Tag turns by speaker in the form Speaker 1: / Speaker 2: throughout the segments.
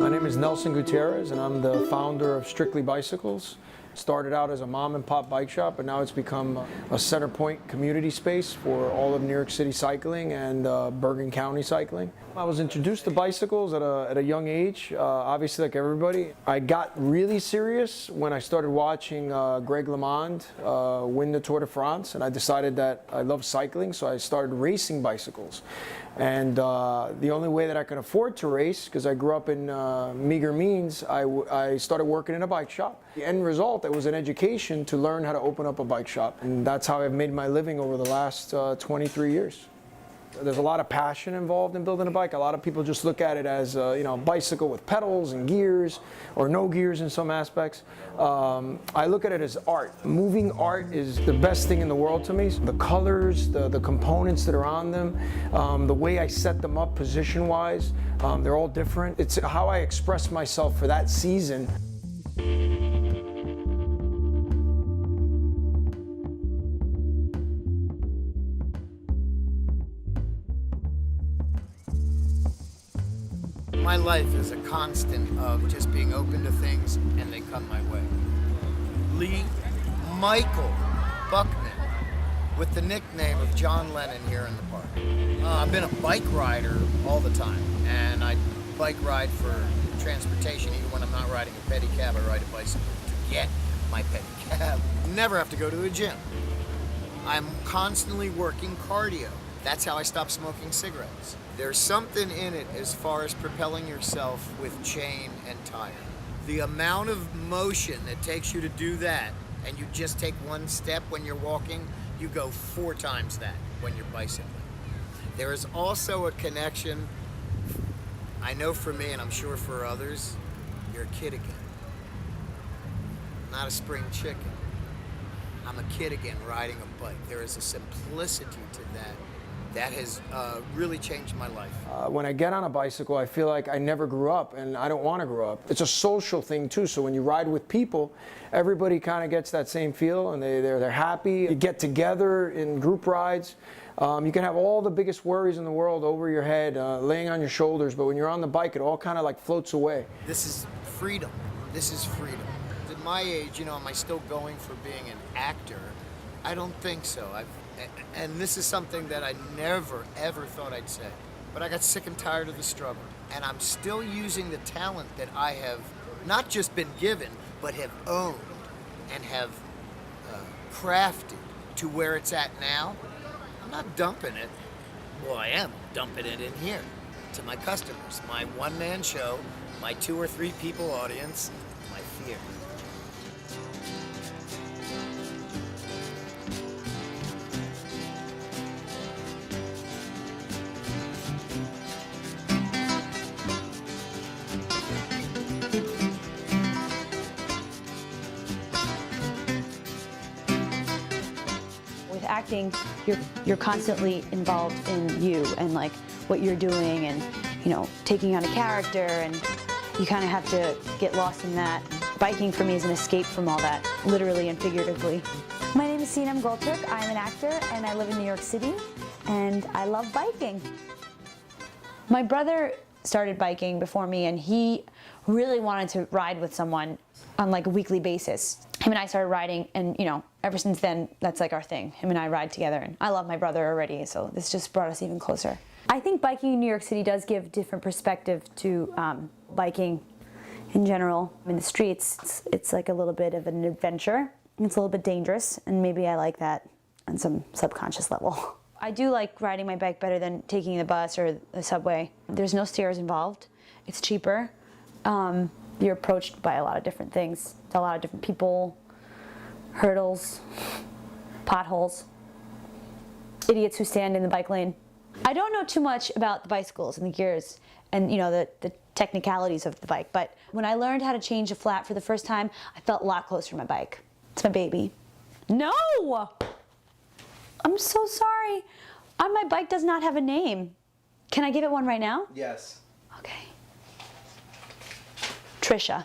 Speaker 1: My name is Nelson Gutierrez, and I'm the founder of Strictly Bicycles. Started out as a mom and pop bike shop, but now it's become a center point community space for all of New York City cycling and Bergen County cycling. I was introduced to bicycles at a young age, obviously like everybody. I got really serious when I started watching Greg LeMond win the Tour de France, and I decided that I love cycling, so I started racing bicycles. And the only way that I could afford to race, because I grew up in meager means, I started working in a bike shop. The end result, it was an education to learn how to open up a bike shop. And that's how I've made my living over the last 23 years. There's a lot of passion involved in building a bike. A lot of people just look at it as a bicycle with pedals and gears, or no gears in some aspects. I look at it as art. Moving art is the best thing in the world to me. The colors, the components that are on them, the way I set them up position-wise, they're all different. It's how I express myself for that season.
Speaker 2: My life is a constant of just being open to things and they come my way. Lee Michael Buckman, with the nickname of John Lennon here in the park. I've been a bike rider all the time, and I bike ride for transportation. Even when I'm not riding a pedicab, I ride a bicycle to get my pedicab. Never have to go to the gym. I'm constantly working cardio. That's how I stopped smoking cigarettes. There's something in it as far as propelling yourself with chain and tire. The amount of motion that takes you to do that, and you just take one step when you're walking, you go 4 times that when you're bicycling. There is also a connection, I know for me, and I'm sure for others, you're a kid again. Not a spring chicken. I'm a kid again riding a bike. There is a simplicity to that that has really changed my life.
Speaker 1: When I get on a bicycle, I feel like I never grew up, and I don't want to grow up. It's a social thing too, so when you ride with people, everybody kind of gets that same feel, and they're happy. You get together in group rides. You can have all the biggest worries in the world over your head, laying on your shoulders, but when you're on the bike, it all kind of like floats away.
Speaker 2: This is freedom. This is freedom. At my age, am I still going for being an actor? I don't think so. And this is something that I never, ever thought I'd say. But I got sick and tired of the struggle. And I'm still using the talent that I have not just been given, but have owned and have crafted to where it's at now. I'm not dumping it. Well, I am dumping it in here to my customers. My one-man show, my 2 or 3 people audience, my fear.
Speaker 3: With acting, you're constantly involved in you and like what you're doing, and taking on a character, and you kind of have to get lost in that. Biking for me is an escape from all that, literally and figuratively.
Speaker 4: My name is Sinem Golturk. I'm an actor and I live in New York City, and I love biking.
Speaker 3: My brother started biking before me, and he really wanted to ride with someone on like a weekly basis. Him and I started riding, and ever since then, that's like our thing. Him and I ride together, and I love my brother already, so this just brought us even closer.
Speaker 4: I think biking in New York City does give different perspective to biking in general. In the streets, it's like a little bit of an adventure. It's a little bit dangerous, and maybe I like that on some subconscious level.
Speaker 3: I do like riding my bike better than taking the bus or the subway. There's no stairs involved. It's cheaper. You're approached by a lot of different things, a lot of different people, hurdles, potholes, idiots who stand in the bike lane. I don't know too much about the bicycles and the gears and the technicalities of the bike, but when I learned how to change a flat for the first time, I felt a lot closer to my bike. It's my baby. No! I'm so sorry. My bike does not have a name. Can I give it one right now?
Speaker 2: Yes.
Speaker 3: Okay. Trisha.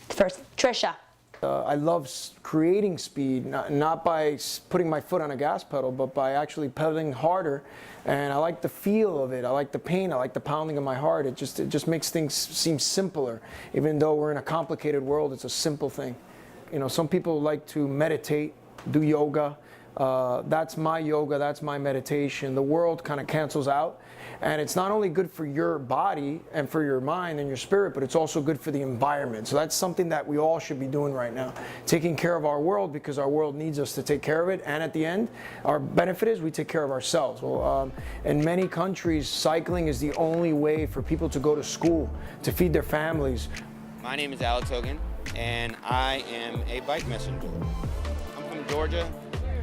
Speaker 3: First, Trisha.
Speaker 1: I love creating speed, not by putting my foot on a gas pedal, but by actually pedaling harder. And I like the feel of it. I like the pain. I like the pounding of my heart. It just makes things seem simpler. Even though we're in a complicated world, it's a simple thing. You know, some people like to meditate, do yoga. That's my yoga, that's my meditation. The world kind of cancels out. And it's not only good for your body and for your mind and your spirit, but it's also good for the environment. So that's something that we all should be doing right now. Taking care of our world, because our world needs us to take care of it. And at the end, our benefit is we take care of ourselves. Well, in many countries, cycling is the only way for people to go to school, to feed their families.
Speaker 5: My name is Alex Hogan, and I am a bike messenger. I'm from Georgia.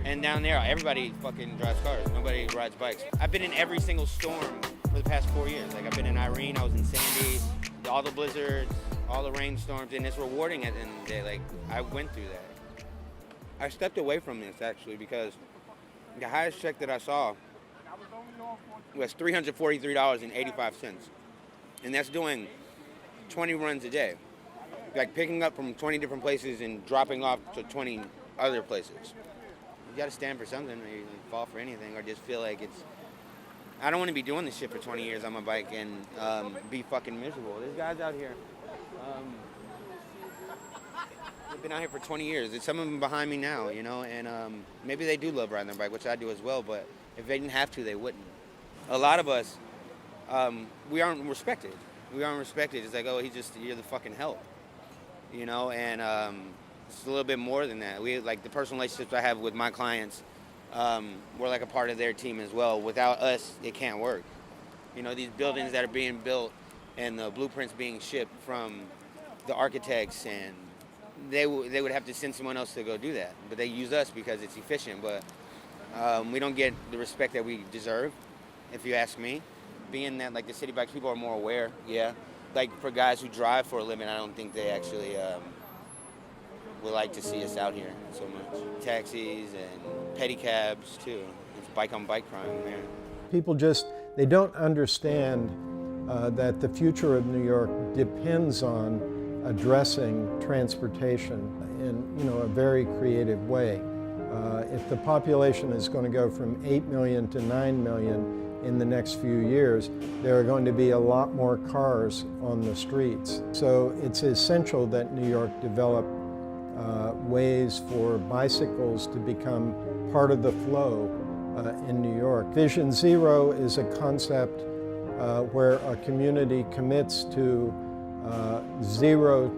Speaker 5: And down there, everybody fucking drives cars. Nobody rides bikes. I've been in every single storm for the past 4 years. Like, I've been in Irene, I was in Sandy, all the blizzards, all the rainstorms, and it's rewarding at the end of the day. Like, I went through that. I stepped away from this, actually, because the highest check that I saw was $343.85. And that's doing 20 runs a day. Like, picking up from 20 different places and dropping off to 20 other places. You gotta stand for something, or you fall for anything, or just feel like it's... I don't want to be doing this shit for 20 years on my bike and be fucking miserable. There's guys out here. They've been out here for 20 years. There's some of them behind me now, you know, and maybe they do love riding their bike, which I do as well, but if they didn't have to, they wouldn't. A lot of us, we aren't respected. We aren't respected. It's like, oh, you're the fucking help, you know, and... it's a little bit more than that. We like the personal relationships I have with my clients. We're like a part of their team as well. Without us, it can't work. You know, these buildings that are being built and the blueprints being shipped from the architects, and they would have to send someone else to go do that. But they use us because it's efficient. But we don't get the respect that we deserve, if you ask me. Being that like the city bike people are more aware, yeah. Like for guys who drive for a living, I don't think they actually. Would like to see us out here so much. Taxis and pedicabs too. It's bike on bike crime there.
Speaker 6: People they don't understand that the future of New York depends on addressing transportation in, you know, a very creative way. If the population is going to go from 8 million to 9 million in the next few years, there are going to be a lot more cars on the streets. So it's essential that New York develop ways for bicycles to become part of the flow in New York. Vision Zero is a concept where a community commits to zero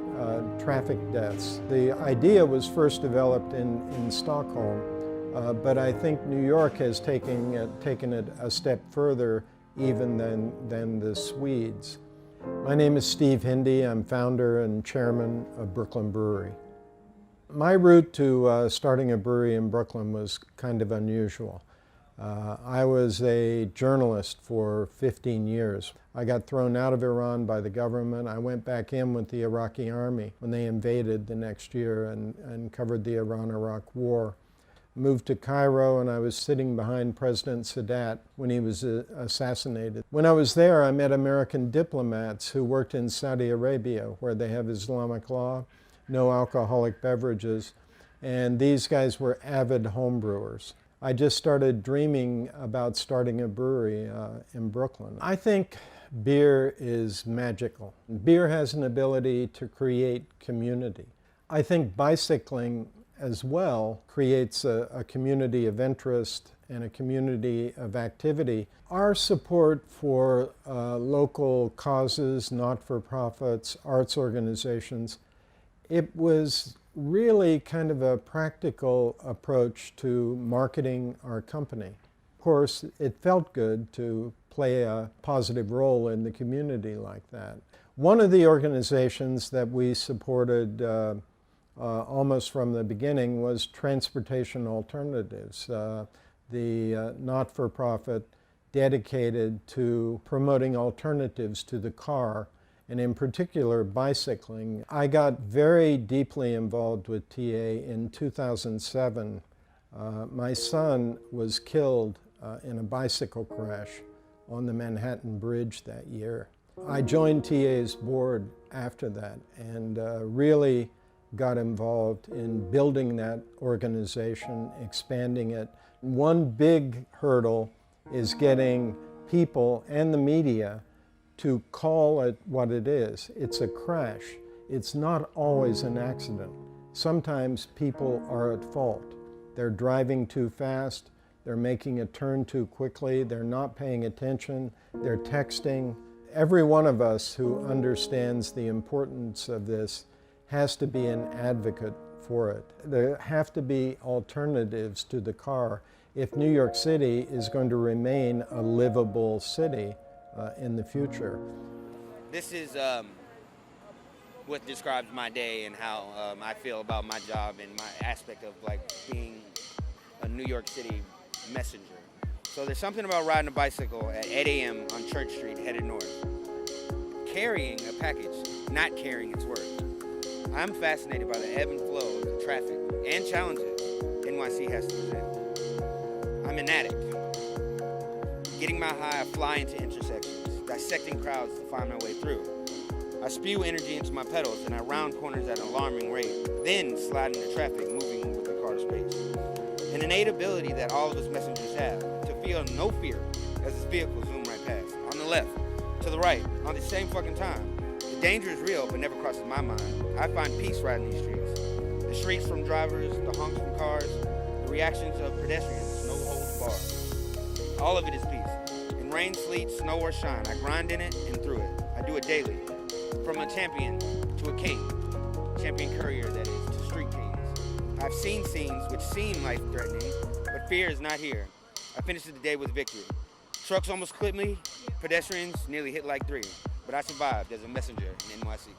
Speaker 6: traffic deaths. The idea was first developed in Stockholm, but I think New York has taken it a step further even than the Swedes. My name is Steve Hindy. I'm founder and chairman of Brooklyn Brewery. My route to starting a brewery in Brooklyn was kind of unusual. I was a journalist for 15 years. I got thrown out of Iran by the government. I went back in with the Iraqi army when they invaded the next year and covered the Iran-Iraq war. Moved to Cairo, and I was sitting behind President Sadat when he was assassinated. When I was there, I met American diplomats who worked in Saudi Arabia, where they have Islamic law, no alcoholic beverages, and these guys were avid homebrewers. I just started dreaming about starting a brewery in Brooklyn. I think beer is magical. Beer has an ability to create community. I think bicycling as well creates a community of interest and a community of activity. Our support for local causes, not-for-profits, arts organizations, it was really kind of a practical approach to marketing our company. Of course, it felt good to play a positive role in the community like that. One of the organizations that we supported almost from the beginning was Transportation Alternatives, the not-for-profit dedicated to promoting alternatives to the car, and in particular bicycling. I got very deeply involved with TA in 2007. My son was killed in a bicycle crash on the Manhattan Bridge that year. I joined TA's board after that and really got involved in building that organization, expanding it. One big hurdle is getting people and the media to call it what it is. It's a crash. It's not always an accident. Sometimes people are at fault. They're driving too fast, they're making a turn too quickly, they're not paying attention, they're texting. Every one of us who understands the importance of this has to be an advocate for it. There have to be alternatives to the car if New York City is going to remain a livable city in the future.
Speaker 5: This is what describes my day and how I feel about my job and my aspect of like being a New York City messenger. So there's something about riding a bicycle at 8 a.m. on Church Street headed north. Carrying a package, not carrying its worth. I'm fascinated by the ebb and flow of the traffic and challenges NYC has to present. I'm an addict. Getting my high, I fly into intersections, dissecting crowds to find my way through. I spew energy into my pedals and I round corners at an alarming rate, then slide into traffic, moving with the car space. An innate ability that all of us messengers have, to feel no fear as this vehicle zoom right past. On the left, to the right, on the same fucking time. The danger is real, but never crosses my mind. I find peace riding these streets. The shrieks from drivers, the honks from cars, the reactions of pedestrians, no holds barred. All of it is peace. In rain, sleet, snow, or shine, I grind in it and through it. I do it daily. From a champion to a king. Champion courier, that is, to street kings. I've seen scenes which seem life-threatening, but fear is not here. I finished the day with victory. Trucks almost clipped me, pedestrians nearly hit like 3, but I survived as a messenger in NYC.